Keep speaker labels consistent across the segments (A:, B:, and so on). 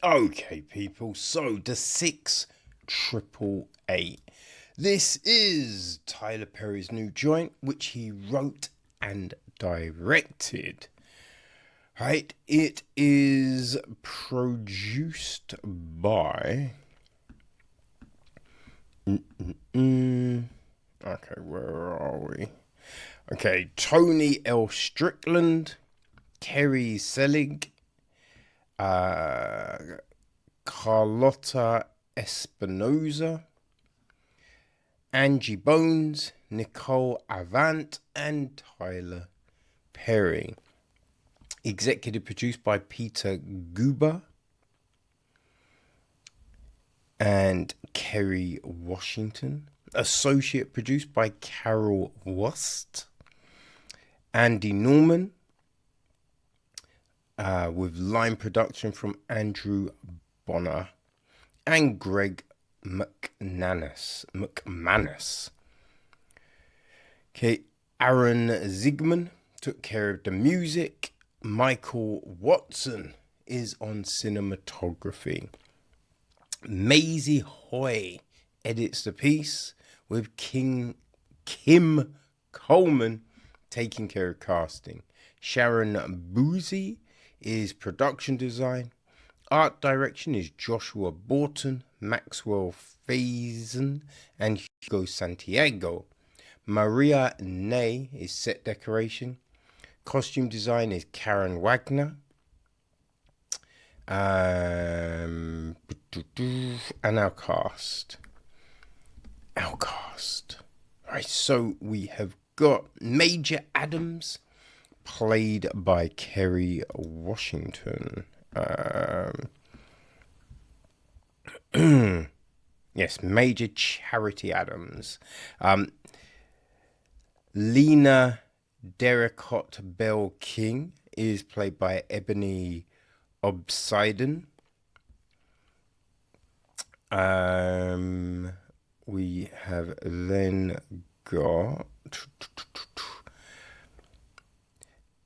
A: Okay, people, so the 6888. This is Tyler Perry's new joint, which he wrote and directed. Right? It is produced by. Okay, where are we? Okay, Tony L. Strickland, Kerry Selig, uh, Carlotta Espinoza, Angie Bones, Nicole Avant, and Tyler Perry. Executive produced by Peter Guber and Kerry Washington. Associate produced by Carol Wust, Andy Norman, with line production from Andrew Bonner and Greg McManus. Okay, Aaron Zigman took care of the music. Michael Watson is on cinematography. Maisie Hoy edits the piece, with Kim Coleman taking care of casting. Sharon Boozy is production design. Art direction is Joshua Borton, Maxwell Faison, and Hugo Santiago. Maria Ney is set decoration. Costume design is Karen Wagner. And our cast. Right, so we have got Major Adams, played by Kerry Washington. Yes, Major Charity Adams. Lena Derricott Bell King is played by Ebony Obsidian. We have then got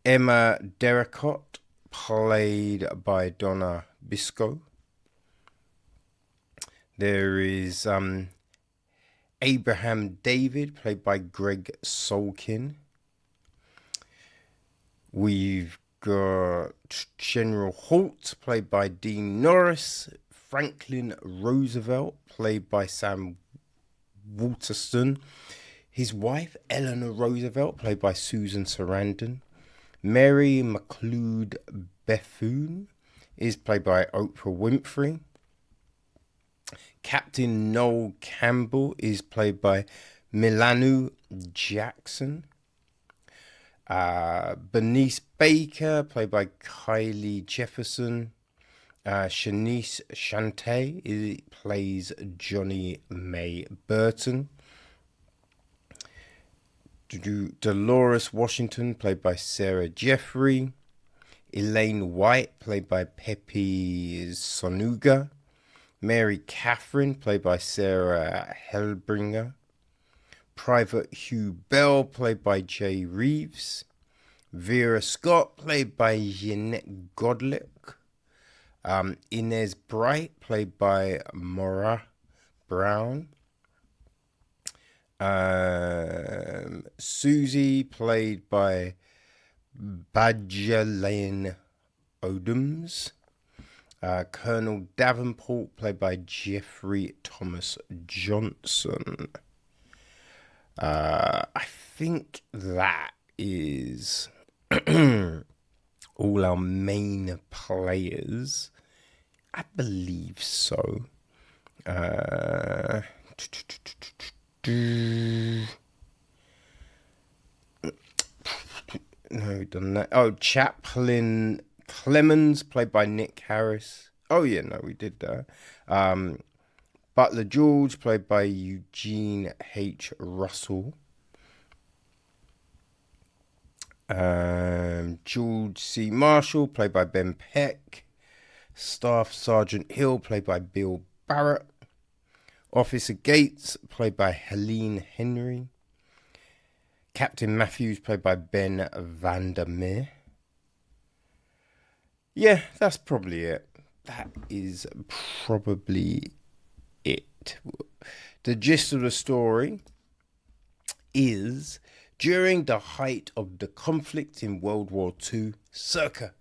A: Emma Derricott, played by Donna Biscoe. There is Abraham David, played by Greg Solkin. We've got General Holt, played by Dean Norris. Franklin Roosevelt, played by Sam Waterston. His wife, Eleanor Roosevelt, played by Susan Sarandon. Mary McLeod Bethune is played by Oprah Winfrey. Captain Noel Campbell is played by Milanu Jackson. Bernice Baker, played by Kylie Jefferson. Shanice Shante plays Johnny May Burton. Dolores Washington, played by Sarah Jeffrey. Elaine White, played by Pepe Sonuga. Mary Catherine, played by Sarah Hellbringer. Private Hugh Bell, played by Jay Reeves. Vera Scott, played by Jeanette Godlick. Inez Bright, played by Maura Brown. Susie, played by Badgerlane Odoms. Colonel Davenport, played by Jeffrey Thomas Johnson. I think that is all our main players. I believe so. No, done that. Oh, Chaplain Clemens, played by Nick Harris. Oh yeah, no, we did that. Butler George, played by Eugene H. Russell. George C. Marshall, played by Ben Peck. Staff Sergeant Hill, played by Bill Barrett. Officer Gates, played by Helene Henry. Captain Matthews, played by Ben Vandermeer. Yeah, that's probably it. that is probably it. The gist of the story is during the height of the conflict in World War II, circa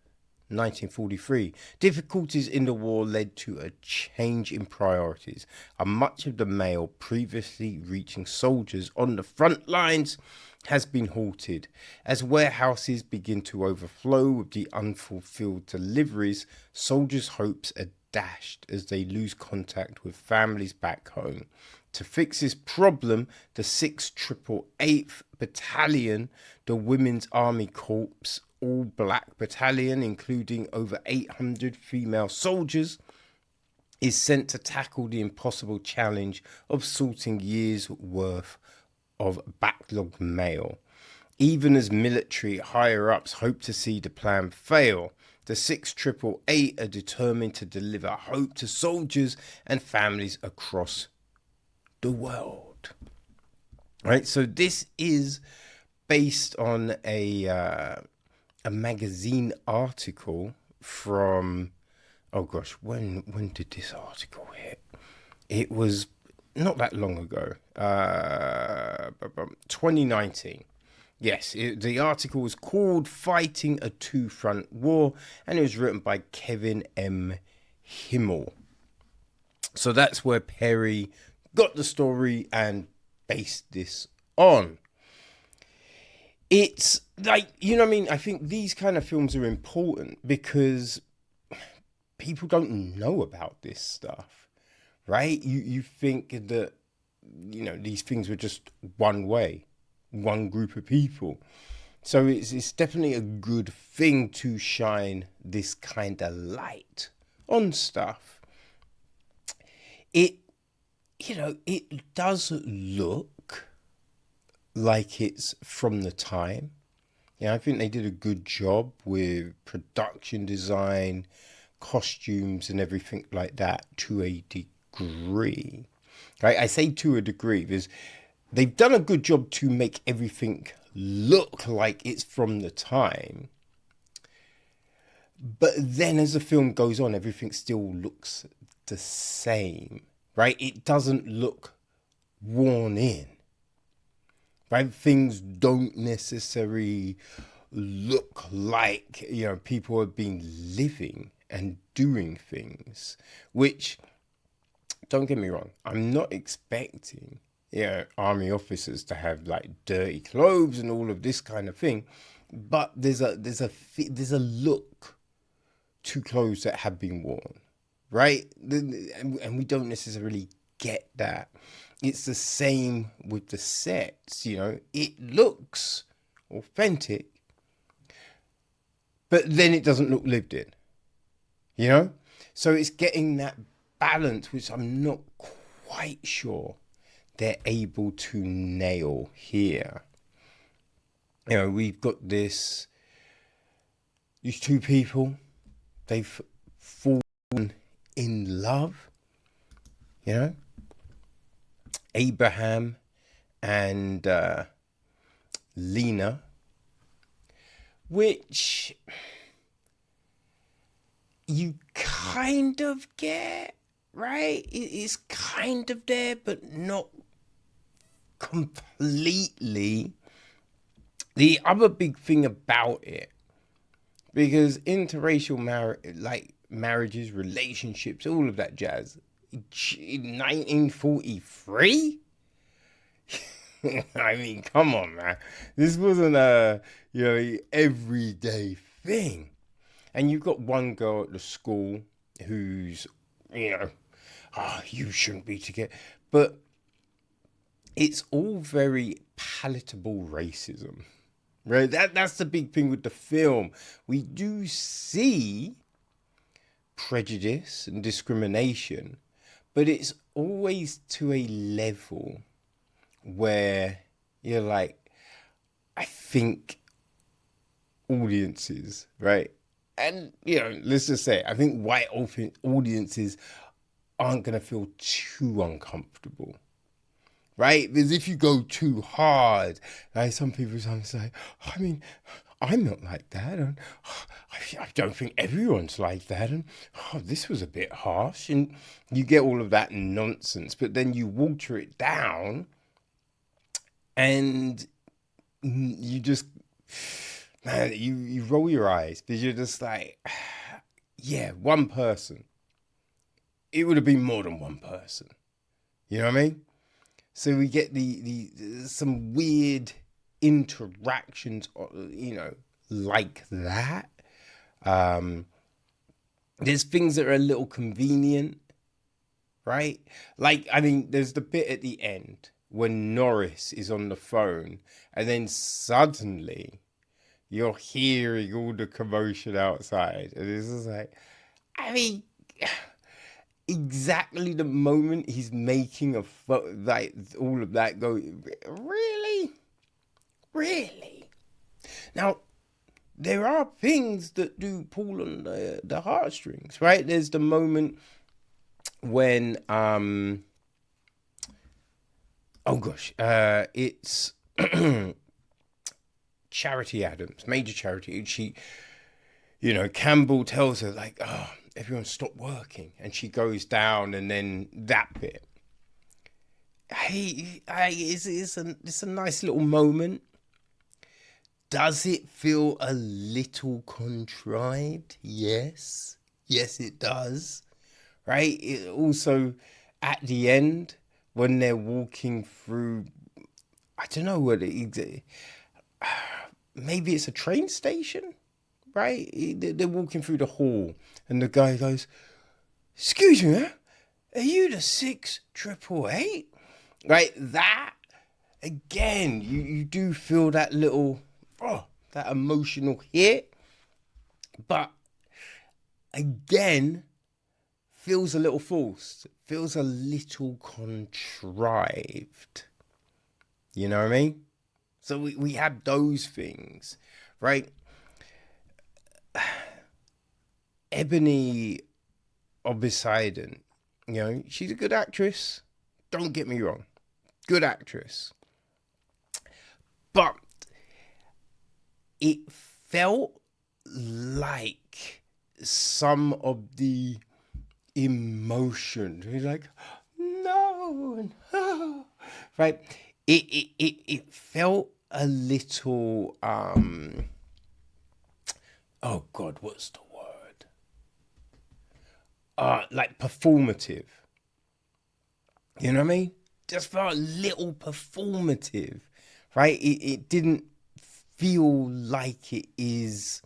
A: 1943, difficulties in the war led to a change in priorities, and much of the mail previously reaching soldiers on the front lines has been halted. As warehouses begin to overflow with the unfulfilled deliveries, soldiers' hopes are dashed as they lose contact with families back home. To fix this problem, the 688th Battalion, the Women's Army Corps All Black Battalion, including over 800 female soldiers, is sent to tackle the impossible challenge of sorting years' worth of backlog mail. Even as military higher-ups hope to see the plan fail, the 688 are determined to deliver hope to soldiers and families across the world. Right, so this is based on a magazine article from, oh gosh, when did this article hit? It was not that long ago, 2019. Yes, the article was called Fighting a Two-Front War, and it was written by Kevin M. Hymel. So that's where Perry got the story and based this on. It's like, you know what I mean? I think these kind of films are important because people don't know about this stuff, right? You think that, you know, these things were just one way, one group of people. So it's definitely a good thing to shine this kind of light on stuff. It does look like it's from the time. Yeah, I think they did a good job with production design, costumes and everything like that to a degree. Right? I say to a degree because they've done a good job to make everything look like it's from the time. But then as the film goes on, everything still looks the same. Right? It doesn't look worn in. Right? Things don't necessarily look like, you know, people have been living and doing things, which, don't get me wrong, I'm not expecting, you know, army officers to have like dirty clothes and all of this kind of thing, but there's a look to clothes that have been worn, right? And we don't necessarily get that. It's the same with the sets, you know, it looks authentic, but then it doesn't look lived in, you know? So it's getting that balance, which I'm not quite sure they're able to nail here. You know, we've got these two people, they've fallen in love, you know? Abraham and Lena, which you kind of get, right? It's kind of there, but not completely. The other big thing about it, because interracial marriages, relationships, all of that jazz, in 1943? I mean, come on, man. This wasn't a, you know, everyday thing. And you've got one girl at the school who's, you know, you shouldn't be together. But it's all very palatable racism, right? That's the big thing with the film. We do see prejudice and discrimination, but it's always to a level where you're like, I think audiences, right? And, you know, let's just say, I think white audiences aren't going to feel too uncomfortable, right? Because if you go too hard, like some people sometimes say, I mean, I'm not like that. And I don't think everyone's like that. And this was a bit harsh. And you get all of that nonsense, but then you water it down and you just, man, you roll your eyes because you're just like, yeah, one person. It would have been more than one person. You know what I mean? So we get the some weird interactions, like that. There's things that are a little convenient, right? Like, I mean, there's the bit at the end when Norris is on the phone, and then suddenly you're hearing all the commotion outside, and it's just like, I mean, exactly the moment he's making like all of that go, really. Now, there are things that do pull on the heartstrings, right? There's the moment when it's Charity Adams, Major Charity. She, Campbell tells her like, oh, everyone stop working, and she goes down, and then that bit. It's a nice little moment. Does it feel a little contrived? Yes, it does. Right. It also, at the end, when they're walking through, I don't know what maybe it's a train station, right? They're walking through the hall, and the guy goes, "Excuse me, man, are you the 6888?" Right, that again, you do feel that little, that emotional hit, but again, feels a little forced, feels a little contrived. You know what I mean? So we have those things, right? Ebony Obisidon, she's a good actress. Don't get me wrong. Good actress. But it felt like some of the emotion. He's like, no, and right. It felt a little oh God, what's the word? Like performative. You know what I mean? Just felt a little performative, right? It didn't feel like it is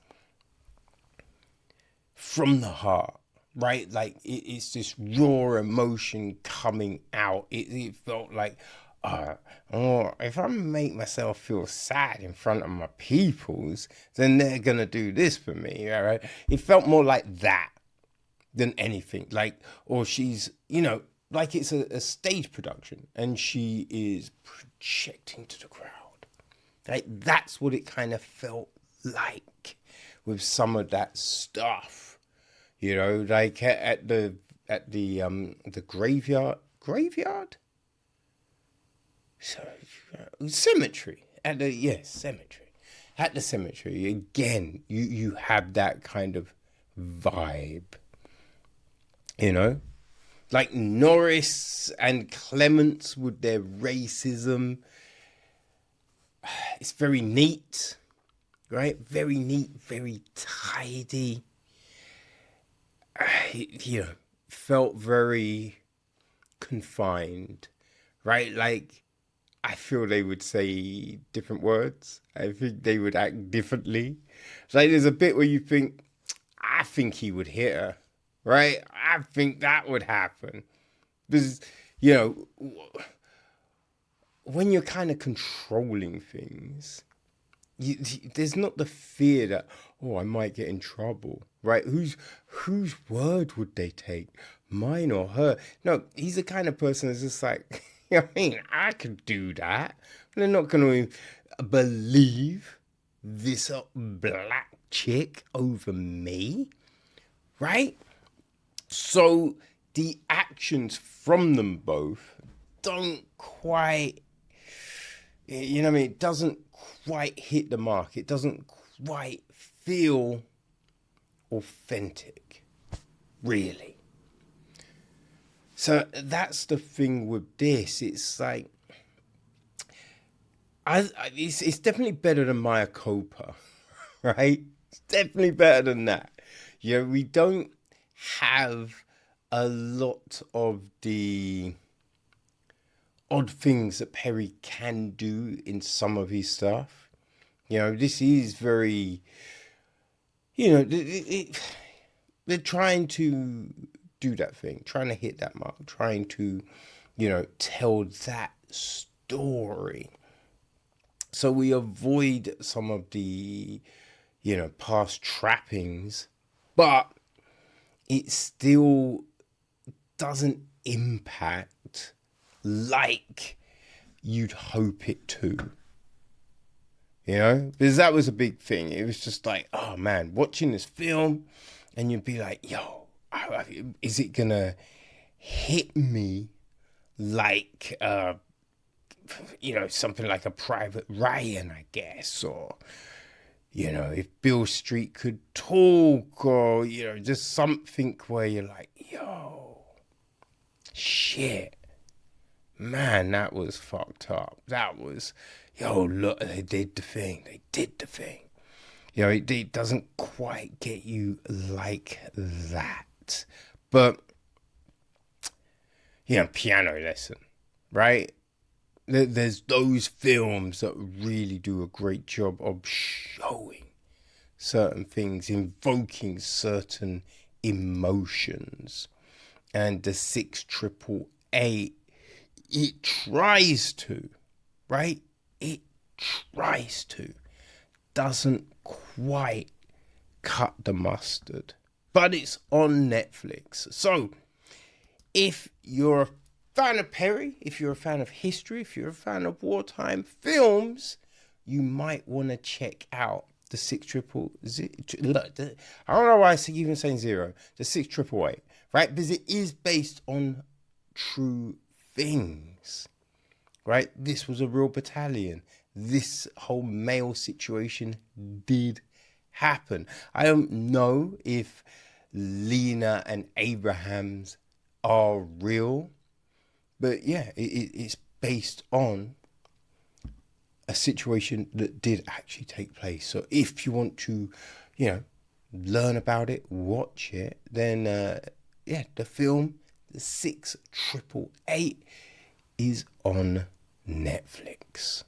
A: from the heart, right? Like it's this raw emotion coming out. It felt like, if I make myself feel sad in front of my peoples, then they're gonna do this for me, right? It felt more like that than anything. Like, or she's, like it's a stage production and she is projecting to the crowd. Like that's what it kind of felt like with some of that stuff, like at the graveyard. So, cemetery. Cemetery. At the cemetery, again, you have that kind of vibe, Like Norris and Clements with their racism. It's very neat, right? Very neat, very tidy. Felt very confined, right? Like, I feel they would say different words. I think they would act differently. Like, there's a bit where you think, I think he would hit her, right? I think that would happen. Because, when you're kind of controlling things, there's not the fear that, I might get in trouble, right? Whose word would they take? Mine or her? No, he's the kind of person that's just like, I could do that. They're not going to believe this black chick over me, right? So the actions from them both don't quite, it doesn't quite hit the mark. It doesn't quite feel authentic, really. So that's the thing with this. It's like, it's definitely better than Maya Copa, right? It's definitely better than that. Yeah, we don't have a lot of the odd things that Perry can do in some of his stuff. You know, this is very, you know, they're trying to do that thing, trying to hit that mark, trying to, you know, tell that story. So we avoid some of the, you know, past trappings, but it still doesn't impact like you'd hope it to. You know, because that was a big thing. It was just like, oh man, watching this film, and you'd be like, yo, is it gonna hit me like, you know, something like a Private Ryan, I guess, or, you know, if Bill Street could talk, or, you know, just something where you're like, yo, shit, man, that was fucked up. That was, yo, look, they did the thing. They did the thing. You know, it doesn't quite get you like that. But, you know, Piano Lesson, right? There's those films that really do a great job of showing certain things, invoking certain emotions. And the 6888, it tries to, right? It tries to. Doesn't quite cut the mustard. But it's on Netflix. So, if you're a fan of Perry, if you're a fan of history, if you're a fan of wartime films, you might want to check out the 6888. I don't know why I even saying zero. The 6888, right? Because it is based on true things, right? This was a real battalion. This whole male situation did happen. I don't know if Lena and Abraham's are real, but yeah, it's based on a situation that did actually take place. So if you want to, you know, learn about it, watch it, then yeah, the film, the 6888, is on Netflix.